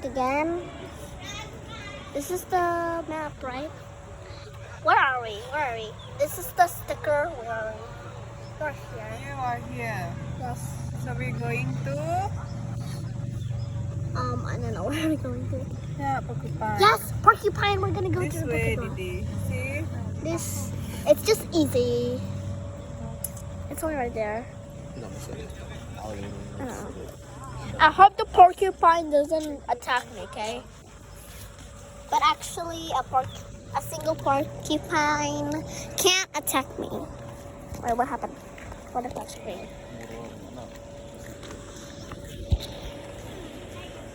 Again, this is the map, right? Where are we? Where are we? This is the sticker. Where are we? We're here. You are here. Yes. So we're going to I don't know where are we going to. yeah, Porcupine. Yes, Porcupine. We're gonna go This to the way, Porcupine. Didi. See? This, it's just easy. It's only right there. I hope the porcupine doesn't attack me, okay? But actually, a single porcupine can't attack me. Wait, what happened? What is that screen?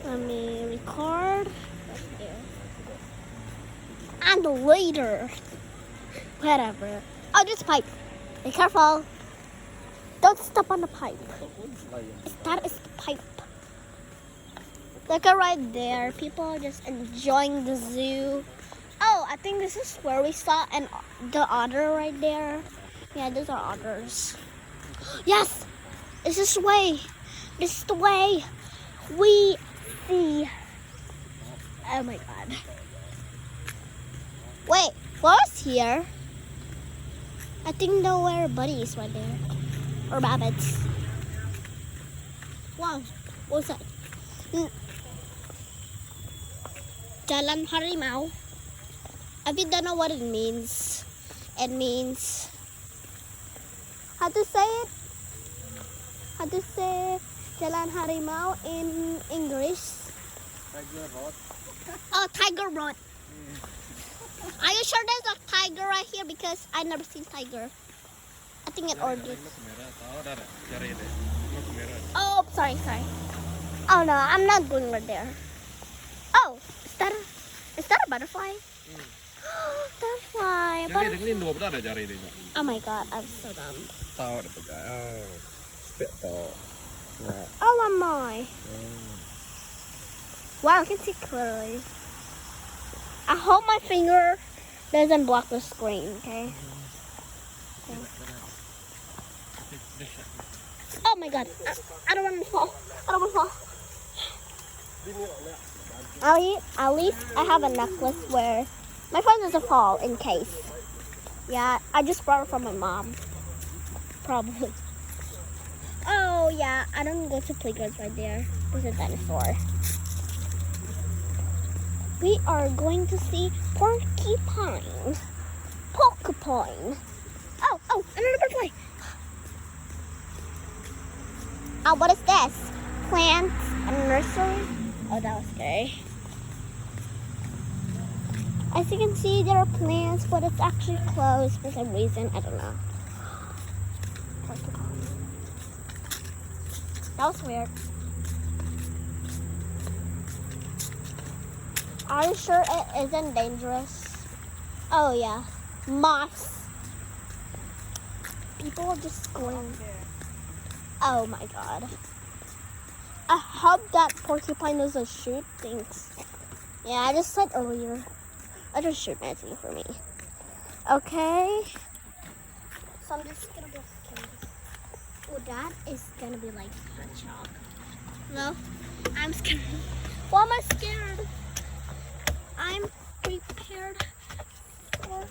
Let me record. And later. Whatever. Oh, there's a pipe. Be careful. Don't step on the pipe. That is the pipe. Look at right there. People are just enjoying the zoo. Oh, I think this is where we saw the otter right there. Yeah, those are otters. Yes! This is the way. This is the way we see. Oh my god. Wait, what was here? I think there were buddies right there. Or rabbits. Wow, what was that? Jalan Harimau. If you don't know what it means how to say it? How to say Jalan Harimau in English? Tiger Road. Oh, Tiger Road. Are you sure there's a tiger right here? Because I never seen tiger. I think it ordered. Oh, sorry. Oh no, I'm not going right there. Oh, is that a butterfly? Butterfly. Oh my god, I'm so dumb. Oh, am I? Wow, I can see clearly. I hope my finger doesn't block the screen, okay? Oh my god, I don't want to fall. At least I have a necklace where my phone doesn't fall in case. Yeah, I just brought it from my mom. Probably. Oh yeah, I don't go to playgrounds right there. There's a dinosaur. We are going to see porcupine. Oh, another butterfly. Oh, what is this? Plants and nursery? Oh, that was scary. As you can see, there are plants, but it's actually closed for some reason. I don't know. That was weird. Are you sure it isn't dangerous? Oh yeah, moths. People are just going. Oh my god. I hope that porcupine doesn't shoot things. Yeah, I just said earlier. I just shoot anything for me. Okay. So I'm just gonna go scared. Oh, that is gonna be like a shock. No, I'm scared. Why am I scared? I'm prepared for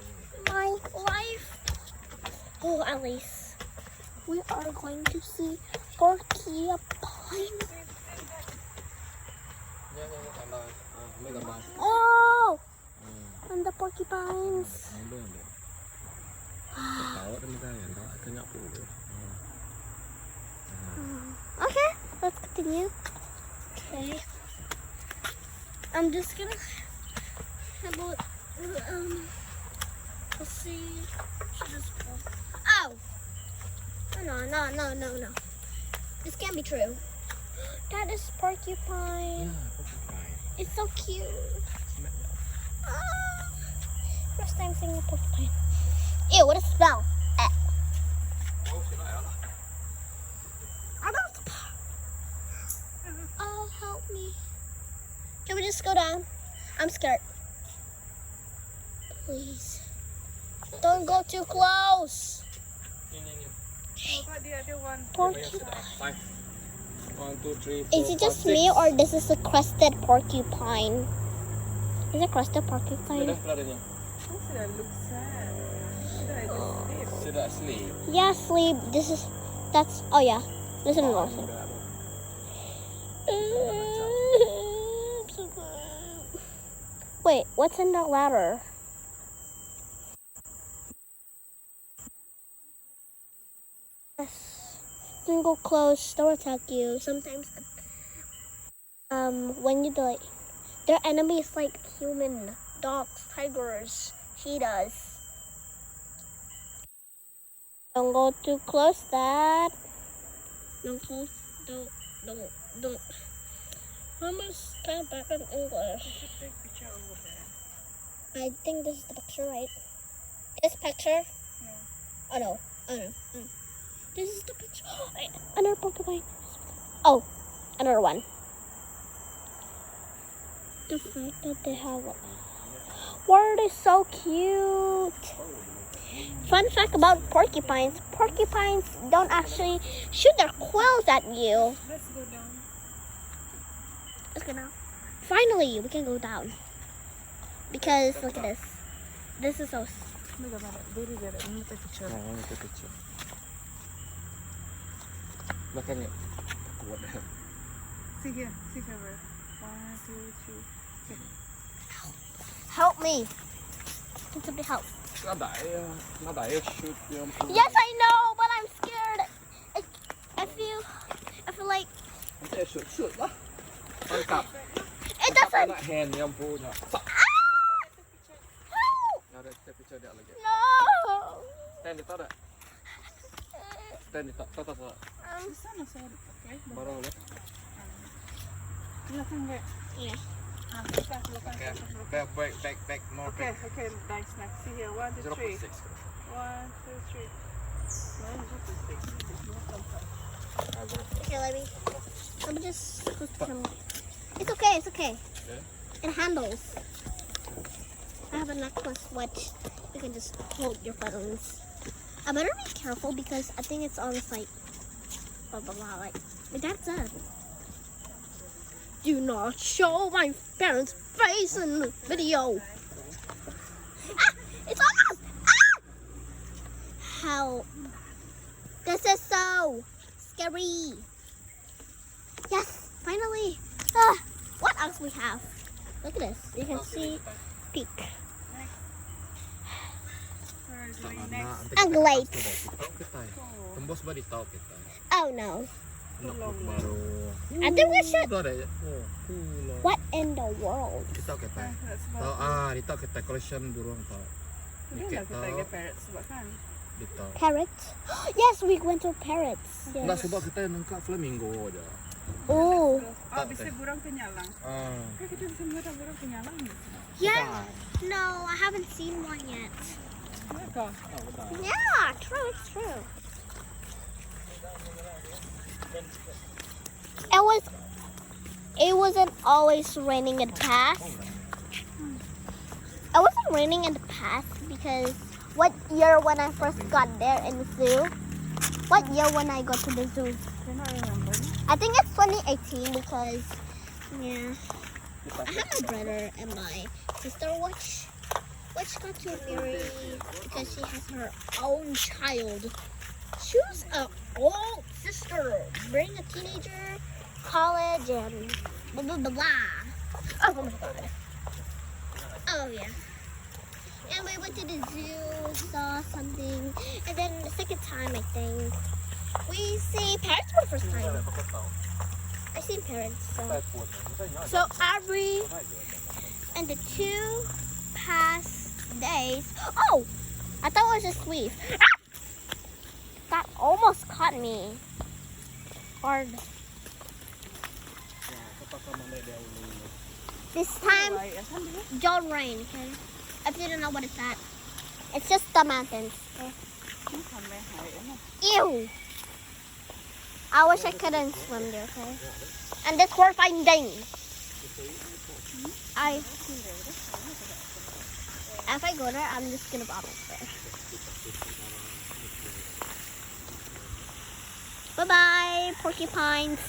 my life. Oh, at least we are going to see porcupine. Oh, and the porcupines. Okay, let's continue. Okay, I'm just gonna have let's see. Should just oh no. This can't be true. That is porcupine. It's so cute. Ah, first time seeing a porcupine. Ew, what a smell. Oh, help me. Can we just go down? I'm scared. Please. Don't go too close. How about the other one? Porcupine. 1, 2, 3, 4, Is it just me or this is a crested porcupine? Is it crested porcupine? Sudah keluarnya. Kan sudah look sad. Sudah I just sleep. Sudah sleep. Yeah, sleep. That's, oh yeah. Listen to listen. Wait, what's in the ladder? Yes. Single close, don't attack you. Sometimes, when you die, their enemies like human, dogs, tigers, cheetahs. Don't go too close, Dad. Don't close. Don't. How much stand back in English? You should take picture over there. I think this is the picture, right? This picture? Yeah. Oh no. This is the picture. Another porcupine. Oh, another one. The fact that they have. Why are they so cute? Fun fact about porcupines: porcupines don't actually shoot their quills at you. Let's go down. Let's go now. Finally, we can go down. Because look at this. This is so. Look at that. Very good. I'm gonna take a picture. Oh, itu kecil. Makanya kuat dah. See here. See here. 1, 2, 3. Okay. Help me. Can somebody help? Nada ya shoot yang. Yes, I know, but I'm scared. I feel like Nanti shoot lah. Tangkap. it doesn't. Nak hand yang punya. Help! Ada picture dia lagi. No. Stand di tak? Stand di tak? Tak. Di sana saya okay. Baru lah. Belakang enggak? Yeah. Belakang. Back more. Okay. Nice. See here. 1, 2, 3. 1, 2, 3. 0.6. 1, 2, 3. No, 0.6. There's no contact. Okay, let me just put some. It's okay. Yeah. It handles. I have a necklace which you can just hold your phones. I better be careful because I think it's on site. Blah blah blah. Like my dad said. Do not show my parents' face in the video. Ah! It's on us! Ah! Help. This is so scary. Yes, finally. Ah, what else we have? Look at this. You can see peak. Where is going next? Ungulate. Tembus ba di tahu kita? Oh no. Nak baru. I think we should. Itu ada ya. Oh, cool. What in the world? Di tahu kita. That's Tahu about di tahu kita collection burung tahu. Udah lah kita get parrots sebab kan. Di tahu. Parrots? Yes, we went to parrots. Enggak Yes. sebab kita nangkap flamingo aja. Oh. Bisa burung penyalang. Kan kita bisa melihat burung penyalang. Yeah. No, I haven't seen one yet. Iya kah? Yeah, true. It's true. It wasn't always raining in the past. It wasn't raining in the past because what year when I first got there in the zoo? What year when I got to the zoo? Cannot remember. I think it's 2018 because yeah, I have my brother and my sister which got to marry because she has her own child. She was an old sister, being a teenager, college, and blah blah blah blah. Oh my god. Oh yeah. And we went to the zoo, saw something, and then the second time I think we see parrots for the first time. I seen parrots. So every and the 2 past days. Oh, I thought it was a squeeze. Ah! That almost caught me hard. This time, don't rain. Okay, if you don't know what it's at, it's just the mountains. Okay? Ew. I wish I couldn't swim there. Okay. And this horrifying thing. If I go there, I'm just gonna vomit there. Bye bye, porcupines.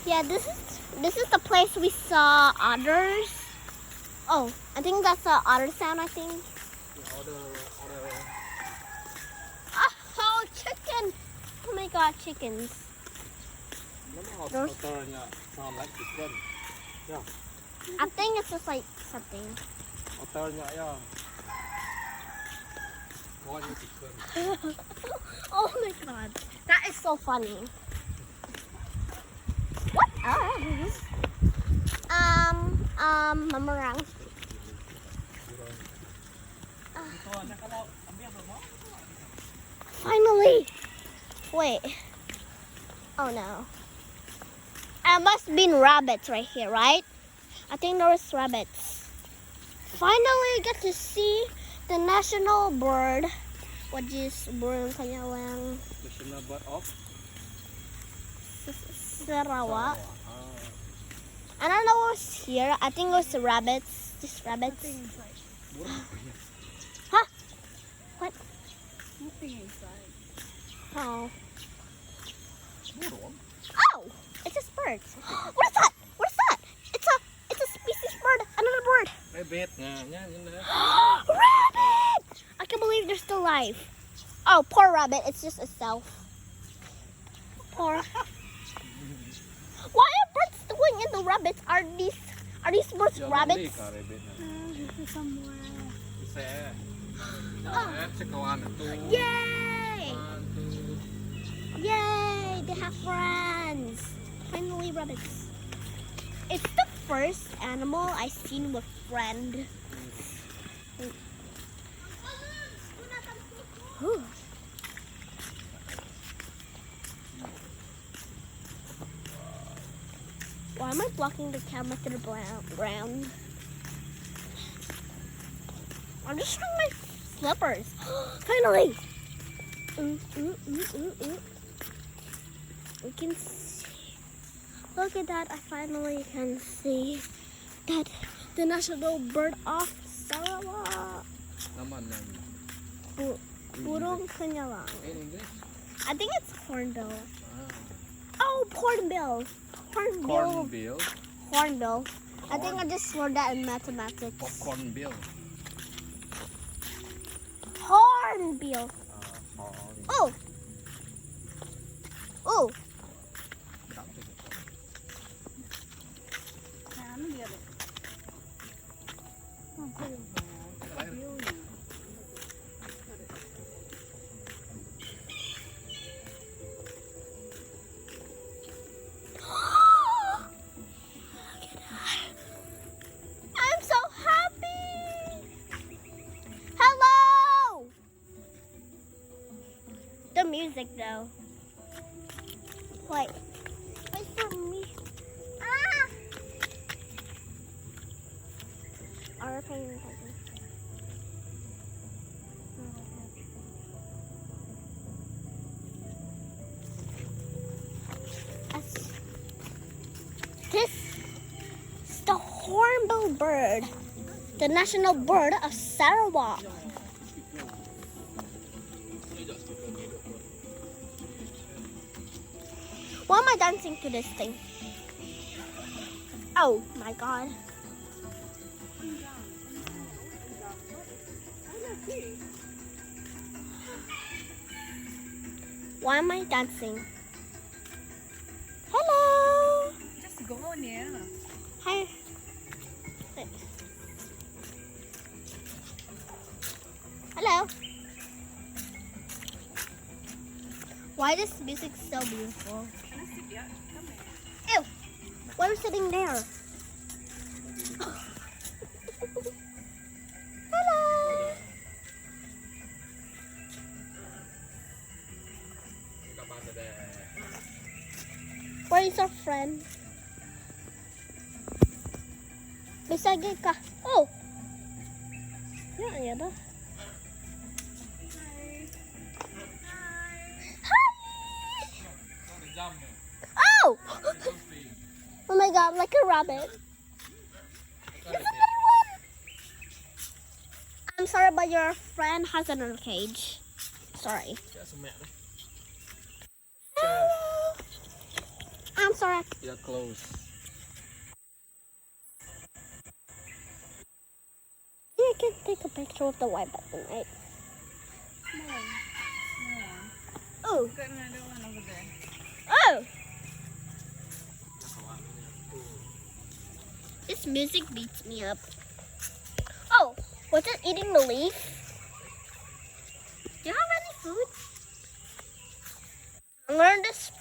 Yeah, this is the place we saw otters. Oh, I think that's the otter sound. I think. Order. Oh, chicken! Oh my God, chickens. Ordernya sound like chicken. I think it's just like something. Ordernya ya. Pokoknya chicken. Oh my God, that is so funny. What else? Mamarang. Finally. Wait. Oh no. It must have been rabbits right here, right? I think there was rabbits. Finally, I get to see the national bird, which is burung kanyalang National bird of Sarawak. I don't know what was here. I think it was the rabbits. Just rabbits. Huh? What? Nothing inside. Oh. burung. Oh! It's just birds. What is that? What is that? It's a species bird. Another bird. Rabbit. Nya. Rabbit! I can't believe they're still alive. Oh, poor rabbit. It's just itself. Poor. Why are birds doing in the rabbits? Are these birds rabbits? This is somewhere. Yay! Yay! They have friends. Finally, rabbits. It's the first animal I've seen with friend. Whew. Why am I blocking the camera to the ground? I'm just showing my slippers. Finally! We can see. Look at that. I finally can see that the national bird of Sarawak. Burung kanyalang. In English? I think it's hornbill. Oh, hornbill. Cornbill. Hornbill. I think I just learned that in mathematics. Popcornbill. Hornbill. Oh. Oh. I'm so happy. Hello. The music though. Wait for me. Ah! Are we paying attention? This is the hornbill bird, the national bird of Sarawak. Why am I dancing to this thing? Oh my God. Why am I dancing? Hello. Just go near. Hi. Hello. Why is this music so beautiful? Ew. Why are we sitting there? Hello. Where is our friend? Bisagi ka. Oh. Yan, yan na. Oh! Oh my God, like a rabbit. There's another one. I'm sorry, but your friend has another cage. Sorry. I'm sorry. Yeah, close. You can take a picture with the white button, right? No. Oh. Got another one over there. Oh. This music beats me up. Oh, was it eating the leaf? Do you have any food? Learn this.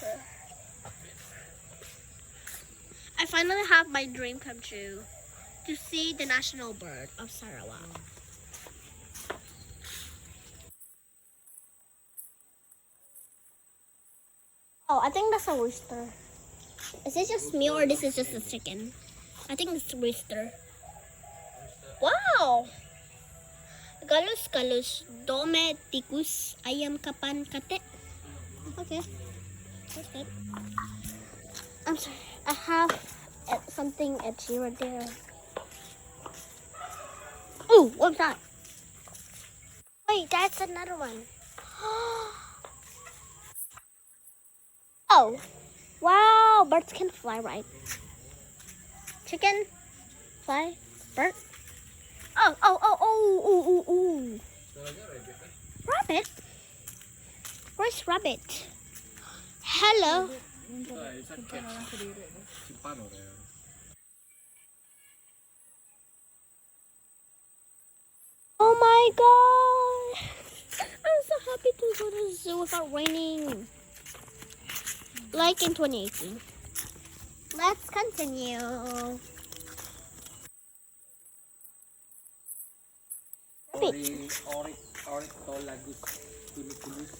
I finally have my dream come true to see the national bird of Sarawak. Oh, I think that's a rooster. Is it just me or this is just a chicken? I think it's a rooster. Wow! Galus galus, dome tikus, ayam kapan kate. Okay, that's good. I'm sorry, I have something itchy right there. Ooh, what's that? Wait, that's another one. Oh, wow, birds can fly, right? Chicken, fly, bird. Oh, ooh. Rabbit? Where's rabbit? Hello. It's a cat. Simpan over there. Oh my god. I'm so happy to go to the zoo without raining. Like in 2018. Let's continue. Ornitholagus tuniculus.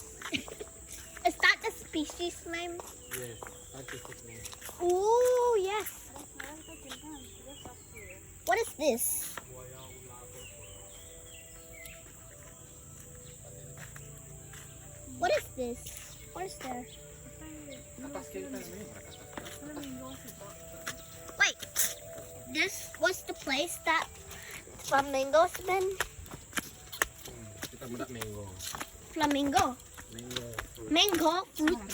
Is that the species name? Yes, scientific name. Oh, yes. What is this? What is this? What is there? Wait, this was the place that flamingos been? Kita bedak mango. Flamingo. Mango. Mango fruit.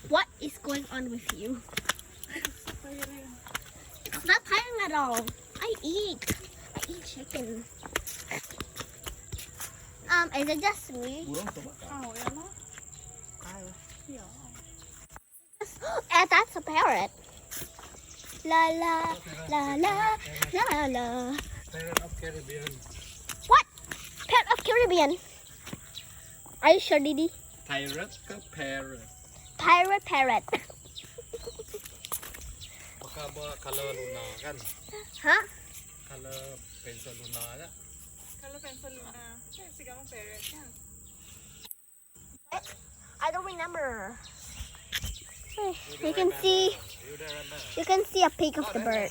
What is going on with you? It's not tiring at all. I eat chicken. Is it just me? Burung coba. Oh, ya no? Yeah. That's a parrot. La la la la la la. Parrot of Caribbean. What? Parrot of Caribbean. Are you sure, Didi? Pirate ke parrot? Pirate parrot. Maka color luna kan? Huh? Color pencil luna ada. Kalau pencil luna, si kamu parrot kan? I don't remember. You can see a peek of the bird.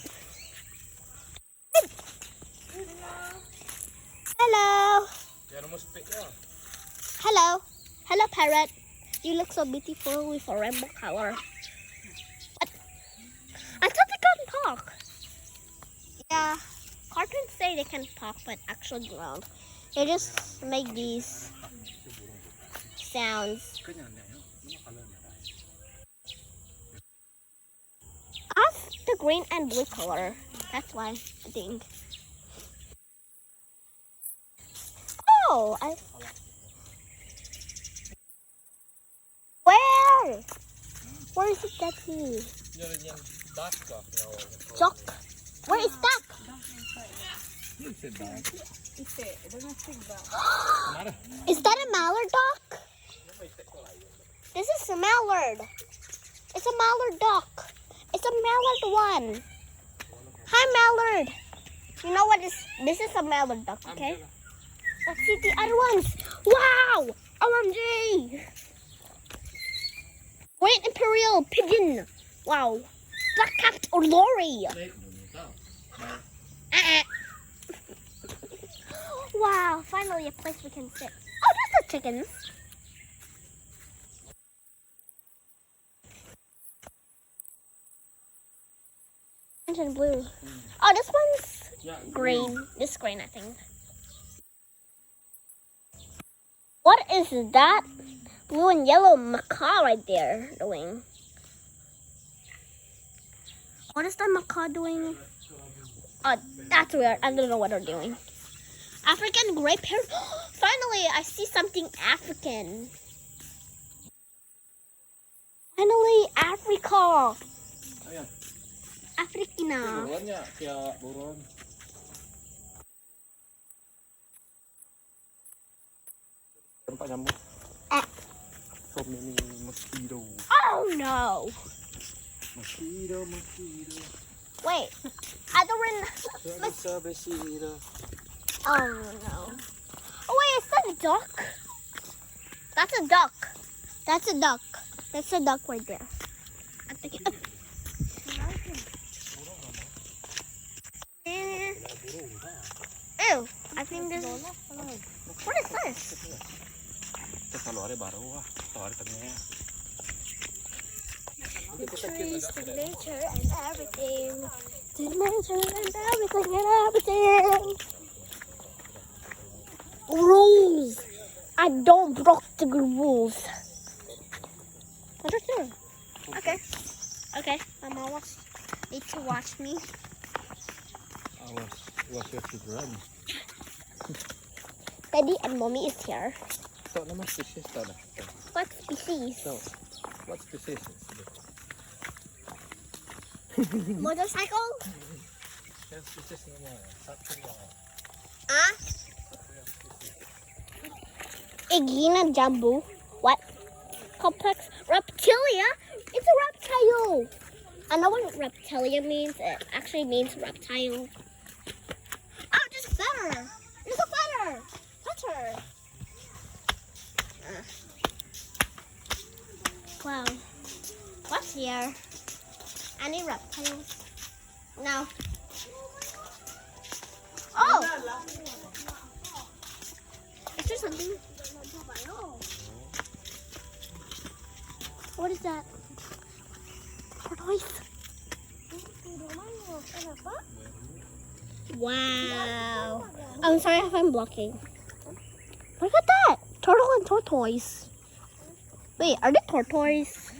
Hello. Jangan mau speak ya. Hello. Hello, parrot. You look so beautiful with a rainbow color. What? I thought they couldn't talk. Yeah, cartoons say they can talk, but actually don't. They just make these sounds. That's the green and blue color. That's why, I think. Oh, Where? Where is it, Daddy? Duck. Where is duck? Is that a mallard duck? This is a mallard. It's a mallard duck. It's a mallard one. Hi, mallard. You know what this is a mallard duck, okay? Let's see the other ones. Wow! OMG! Great Imperial Pigeon. Wow. Black-capped Lorry. Wow, finally a place we can sit. Oh, there's the chickens. Orange and blue. Oh, this one's green. This is green, I think. What is that blue and yellow macaw right there doing? What is the macaw doing? Oh, that's weird. I don't know what they're doing. African gray parrot. Finally, I see something African. Finally, Africa. Ayan. Afrikina. Buruan niya. Kaya buruan. Ano pa nyamuk? So many mosquito. Oh no. Mosquito. Wait. I don't Mosquito. Oh no. Oh wait, is that a duck? That's a duck. That's a duck. That's a duck right there. I think it. Ew. I think this. What is this? Ito sa lore baru ah. Lore tengah. The trees, the nature, and everything. The nature and everything. Rules. I don't break the rules. What is it? Okay. Okay. I'm almost need to watch me. Was your children? Daddy and mommy is here. Ito naman species ito na. What species? So, what species? Motorcycle? Yan species naman. Something lang. Ah? Igina Jambu. What? Complex reptilia? It's a reptile. I know what reptilia means. It actually means reptile. Oh, there's a feather. There's a feather. Feather. Wow. What's here? Any reptiles? No. Oh! Is there something? What is that? Tortoise. Wow. I'm sorry if I'm blocking. Look at that. Turtle and tortoise. Wait, are they tortoise?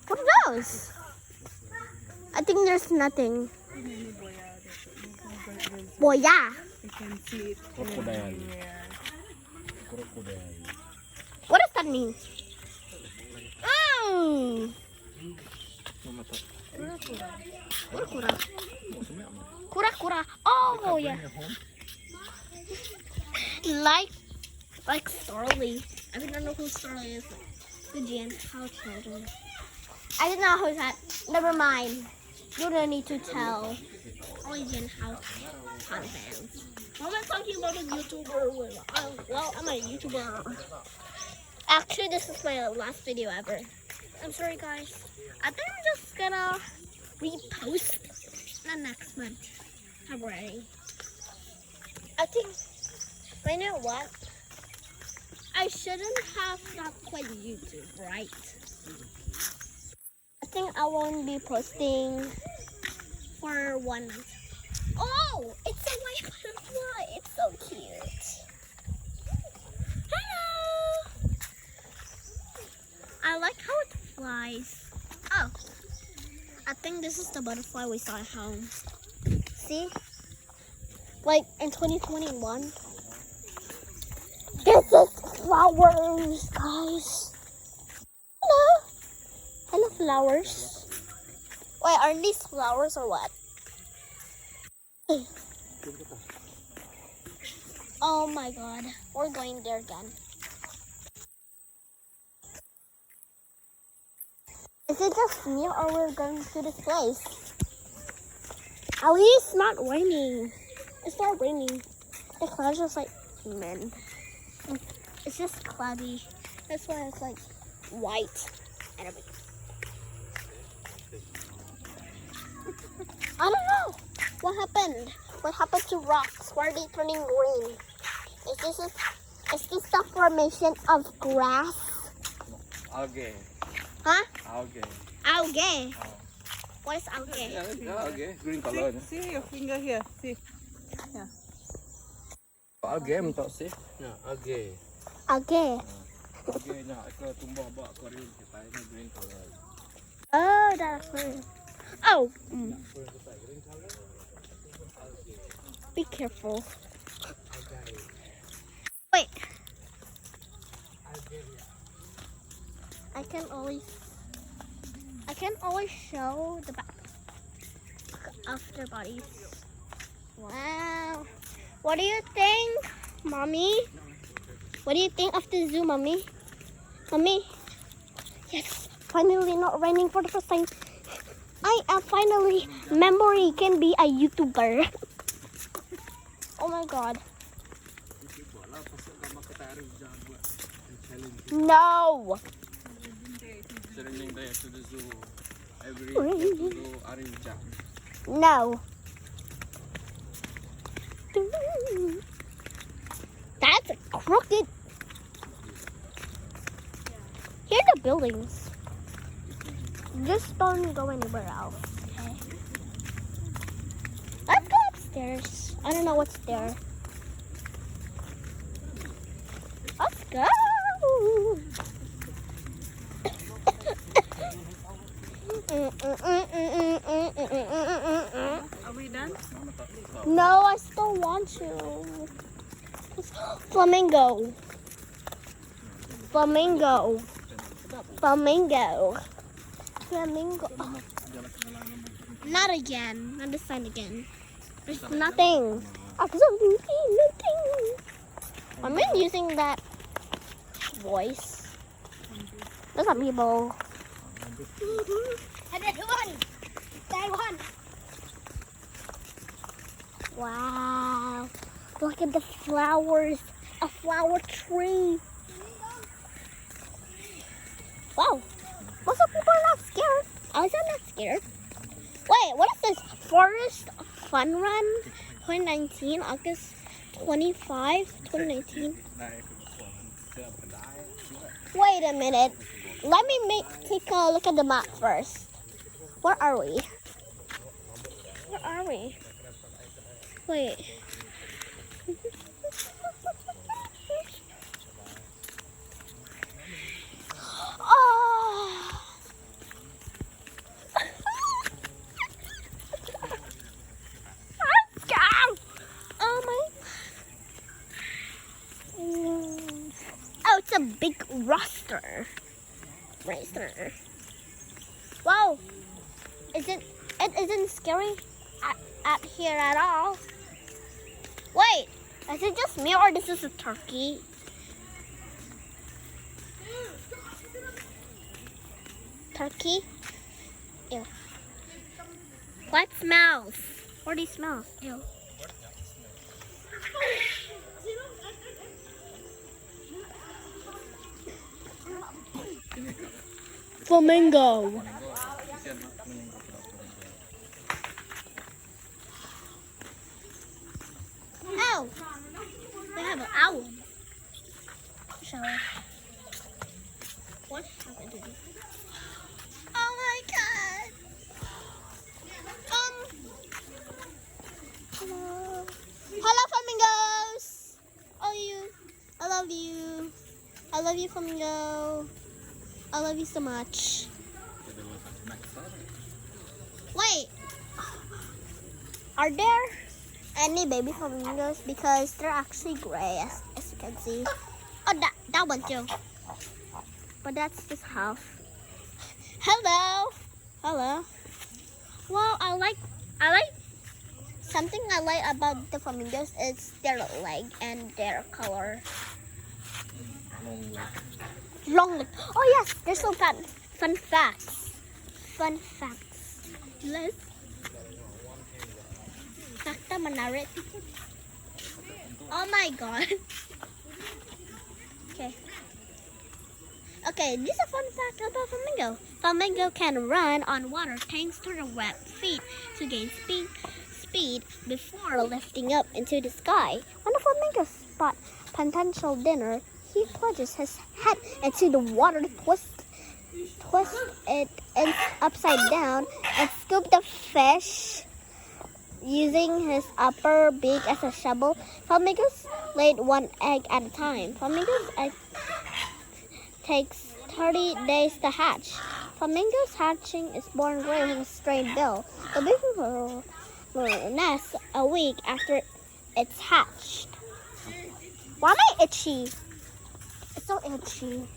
What are those? I think there's nothing. Boya. You can see it. Crocodile. Yeah. Crocodile. What does that mean? Mm. Mama to. Kura-kura. Kura-kura. Oh, yeah. Like Starly. I don't know who Starly is. The Gentile children. I didn't know who's that. Never mind. You don't need to tell. Only Gentile fans. Why am I talking about a YouTuber? Well, I'm a YouTuber. Actually, this is my last video ever. I'm sorry, guys. I think I'm just gonna repost the next month, February. I think, you know what? I shouldn't have not quit YouTube, right? I think I won't be posting for 1 month. Oh, it's a white butterfly. It's so cute. Hello. I like how it flies. Oh, I think this is the butterfly we saw at home. See? Like in 2021. This is flowers, guys. Hello. Hello, flowers. Wait, are these flowers or what? Oh my god. We're going there again. Is it just me or we're going to this place? At least it's not raining. It's not raining. The clouds are just like men. It's just cloudy. That's why it's like white and everything. I don't know. What happened? What happened to rocks? Why are they turning green? Is this the formation of grass? Algae. Huh? Algae. Algae. What is algae? Yeah, algae. Green color. See your finger here. See. Yeah. Algae mentok sih. Ya, algae. Algae. Algae nya iko tumbuh bak korin kita ini green color. Oh, that's fun. Oh. Be careful. Wait. I can always show the back of their bodies. Wow. What do you think, Mommy? What do you think of the zoo, Mommy? Mommy? Yes, finally not raining for the first time. I am finally memory can be a YouTuber. Oh my god. No. Challenging day to the zoo. Every day to do Arivjam. No. That's crooked. Here are the buildings. Just don't go anywhere else. Okay. Let's go upstairs. I don't know what's there. Let's go. Are we done? No, I still want to. Flamingo. Flamingo. Flamingo. Flamingo. Oh. Not again. Not this time again. There's nothing. Absolutely nothing. I'm not using that voice. There's some people. Wow. Look at the flowers. A flower tree. Wow. Most of people are not scared. I was not scared. Wait, what is this? Forest Fun Run 2019, August 25, 2019. Wait a minute. Let me take a look at the map first. Where are we? Where are we? Wait. Oh. Oh my. Oh, it's a big roster. Wow. It isn't scary at here at all. Wait, is it just me or this is a turkey? Turkey? Ew. What smells? What do you smell? Ew. Flamingo. Ow! They have an owl. Shall I? What happened to this? Oh my god! Hello. Hello, flamingos! Oh, you. I love you. I love you, flamingo. I love you so much. Wait. Are there any baby flamingos? Because they're actually gray, as you can see. Oh, that one too. But that's just half. Hello. Hello. Well, I like something I like about the flamingos is their leg and their color. Long leg. Oh yes, there's some fun facts. Fun facts. Let's. Fakta menarik. Oh my god. Okay, this is a fun fact about flamingo. Flamingo can run on water thanks to their web feet to gain speed before lifting up into the sky. When a flamingo spots potential dinner, he plunges his head into the water, twists it upside down, and scoop the fish using his upper beak as a shovel. Flamingos laid one egg at a time. Flamingos egg takes 30 days to hatch. Flamingo's hatching is born gray with a straight bill. The baby will nest a week after it's hatched. Why am I itchy? It's so itchy.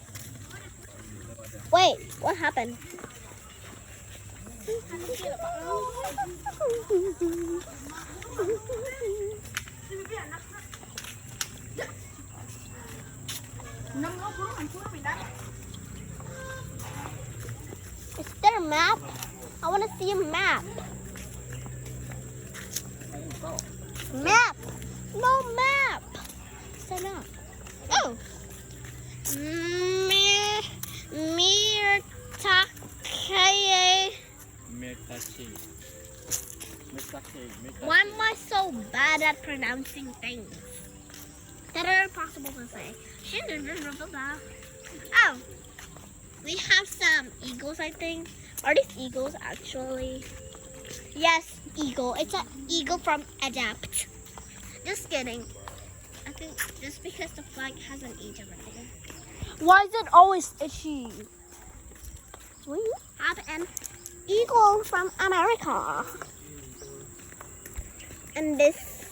Wait, what happened? Is there a map? I want to see a map. Map! No map! What's the map? Oh! Mirtake. Why am I so bad at pronouncing things that are impossible to say? Oh, we have some eagles, I think. Are these eagles actually? Yes, eagle. It's an eagle from Adapt. Just kidding. I think just because the flag has an H over there. Why is it always itchy? We have an eagle from America. And this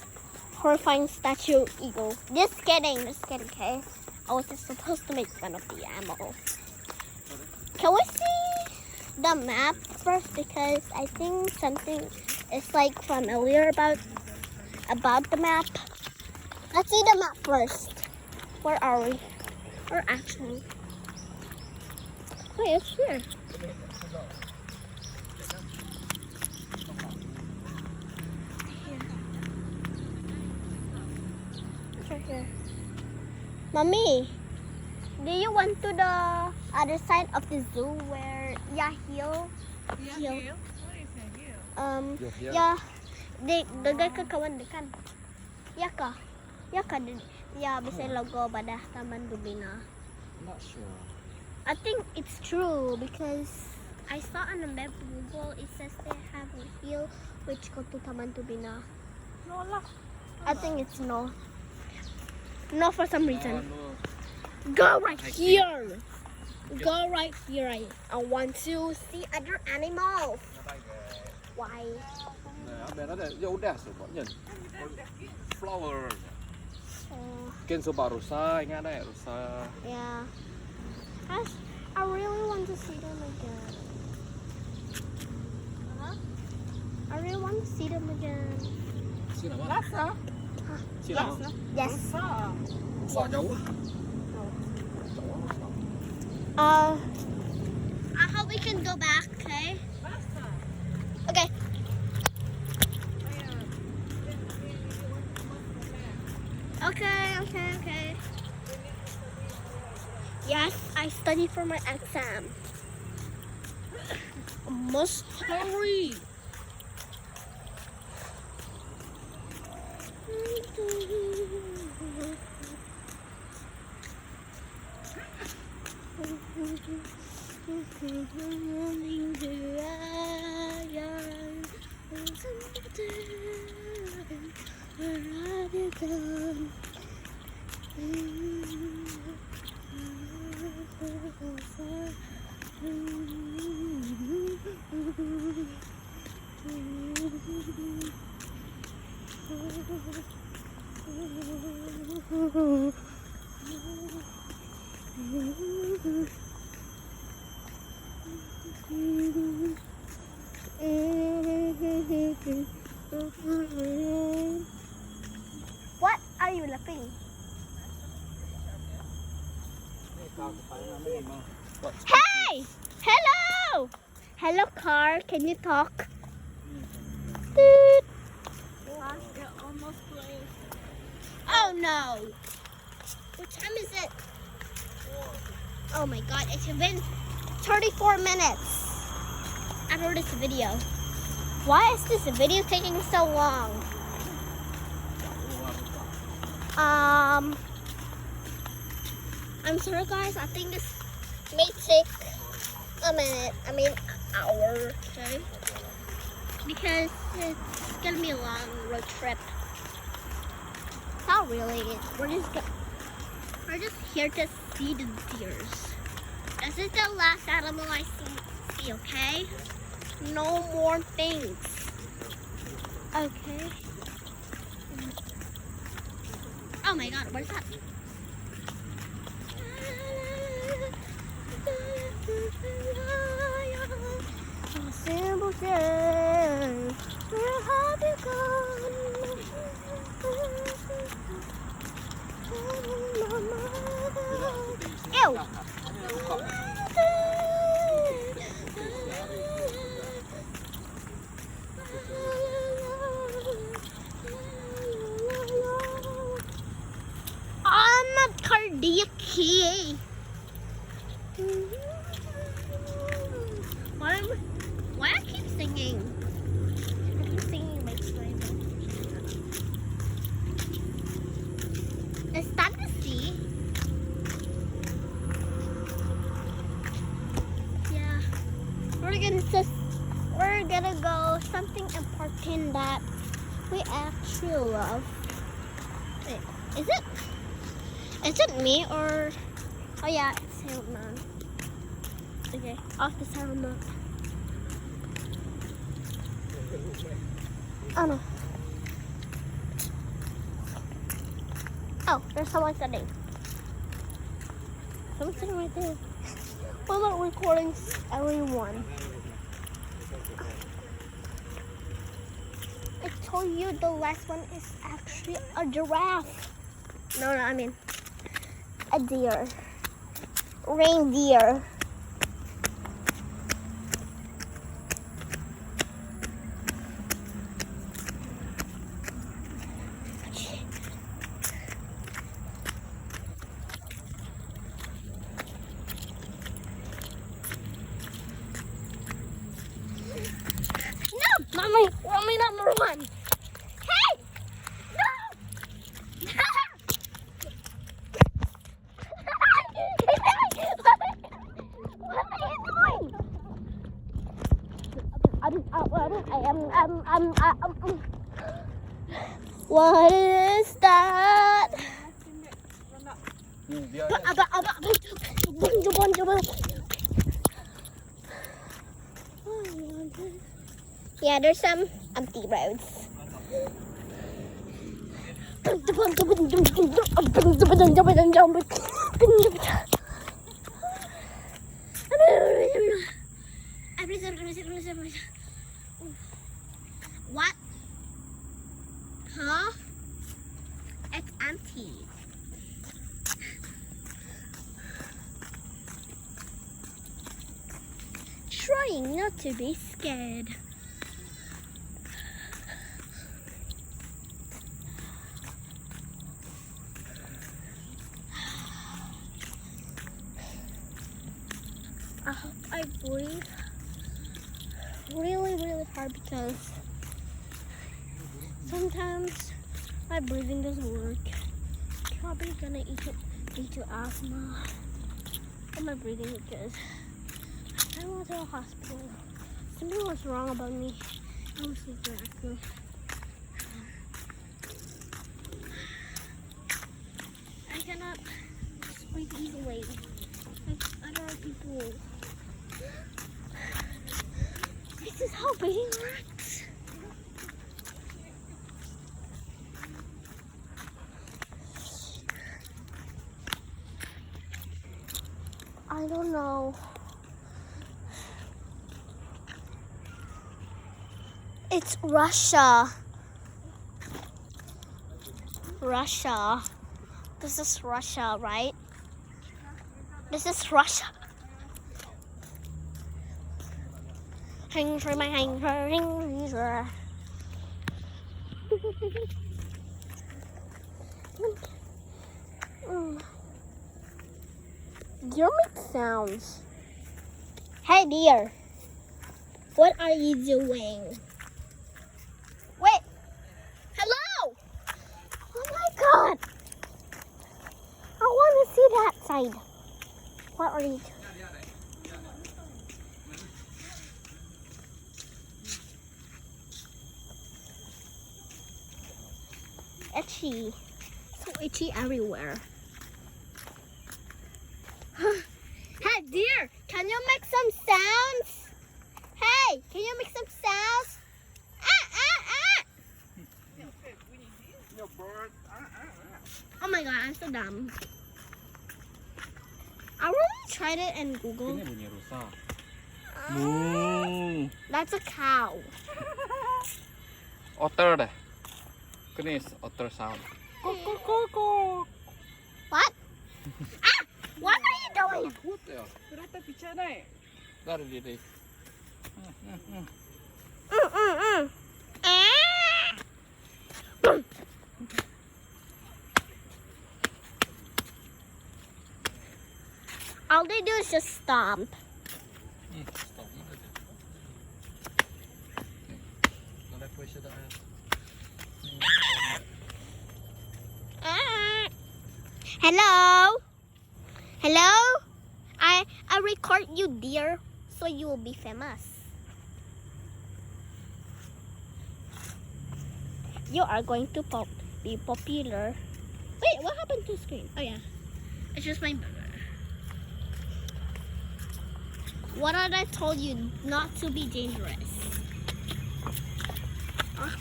horrifying statue eagle. Just kidding, okay? I was just supposed to make fun of the animal. Can we see the map first? Because I think something is like familiar about the map. Let's see the map first. Where are we? Or actually, wait, it's here. It's right here. Mommy, do you went to the other side of the zoo where Yahil? Yeah. Yeah, dagay ka kawan dekan. Ya ka ya bisa logo pada Taman Dubina. Not sure. I think it's true because I saw on the map Google it says they have a hill which go to Taman Dubina. No lah. I think it's no for some reason. No. Go right here. Go right here. I want to see other animals. Why? Bên đó ya udah coba nhìn. Flower. Oh, Mungkin coba rusa, ingat deh rusa. yeah. I really want to see them again. I really want to see them again. Sini apa? Lasa. Sini apa? Yes. Rusa jauh. I hope we can go back, okay? Okay. Okay. Yes, I study for my exam. Must hurry. What are you laughing? Hey! Hello! Hello, car. Can you talk? Toot. Almost closed. Oh no! What time is it? Oh my god, it's been 34 minutes after this video. Why is this video taking so long? I'm sorry guys, I think this may take a minute, an hour, okay? Because it's gonna be a long road trip. Not really, we're just here to see the deers. This is the last animal I happy, okay? No more things. Okay. Oh my god, what's that? Simple thing, where have you gone? Ew! I'm not cardiac key. Why I keep singing? I keep singing my story. Is that the sea? Yeah. We're gonna go something important that we actually love. Wait, is it me or oh yeah, it's Salmon. Okay, off the Salmon. Oh no. Oh, there's someone sitting. Someone's sitting right there. We're not recording everyone. I told you the last one is actually a giraffe. No, I mean a deer. Reindeer. Mommy number one. Hey! No! What are you doing? What is that? Yeah, there's some empty roads. What? Huh? It's empty. Trying not to be scared. I hope I breathe really hard because sometimes my breathing doesn't work. Probably gonna lead to asthma and my breathing because I went to the hospital. Something was wrong about me. I was sleeping acne. I cannot breathe easily like other people. This is how breathing works. I don't know. It's Russia. Russia. This is Russia, right? This is Russia. Hang for my hang for hang for. Deer make sounds. Hey deer, what are you doing? Wait, hello! Oh my god! I want to see that side. What are you doing? Itchy. So itchy everywhere. Hey deer, can you make some sounds? Hey, can you make some sounds? Your bird. Oh my god, I'm so dumb. I really tried it in Google. Ini bunyi rusa. Moo. That's a cow. Otter deh. Ini is otter sound. What? What are you doing? Takut ya. Berapa bicara ya? Dari diri. All they do is just stomp. Stop. Ada push ada. Hello? Hello? I record you, dear, so you will be famous. You are going to be popular. Wait, what happened to the screen? Oh yeah, it's just my burger. What did I told you not to be dangerous?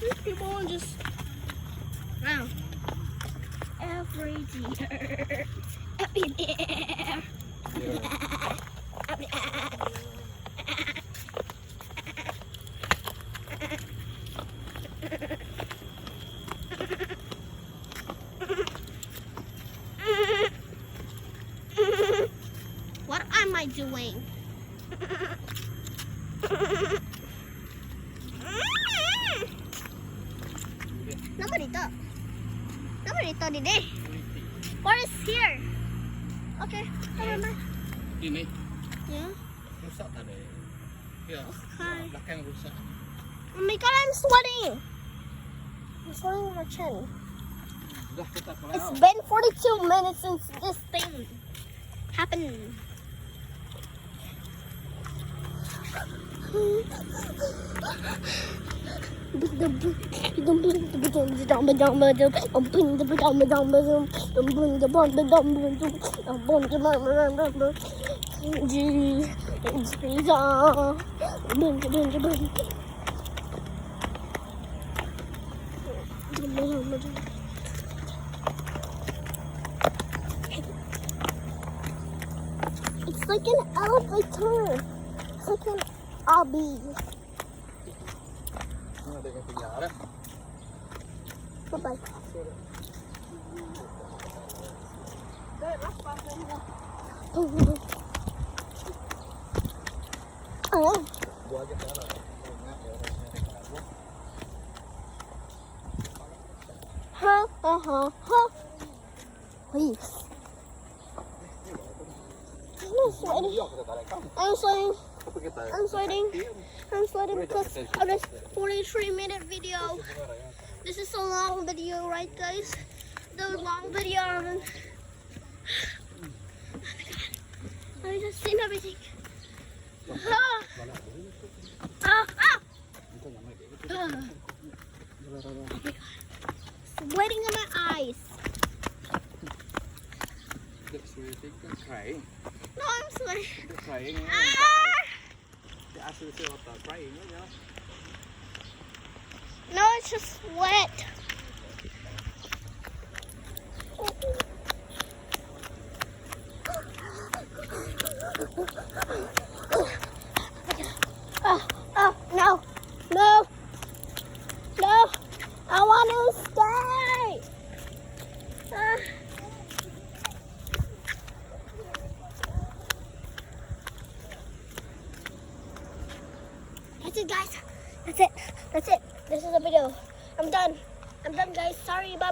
These people just wow. Every deer. Every deer. What am I doing? Nobody thought it did. What is here? Okay, never mind. Ini Yeah. rusak tadi. Ya. Hi. Belakang rusak. Oh my god, I'm sweating. I'm sweating on my chin. Sudah kita It's keluar. been 42 minutes since this thing happened. It's like an elevator. It's like an obby. Ini ada yang penjara. Bye-bye. Oh. Gua aja salah. Please. I'm sweating. I'm sweating. I'm sweating. I'm sweating because of this 43-minute video. This is a long video, right, guys? The long video. Oh my god! I just seen everything. Sweating in my eyes. That's where you think you're crying. No, I'm sweating. You're crying. Ah! The asal siya crying ya. No, it's just sweat. Oh, no. No. No. I want to stay. That's it, guys. That's it. That's it. This is the video. I'm done. I'm done, guys. Sorry. Bye-bye.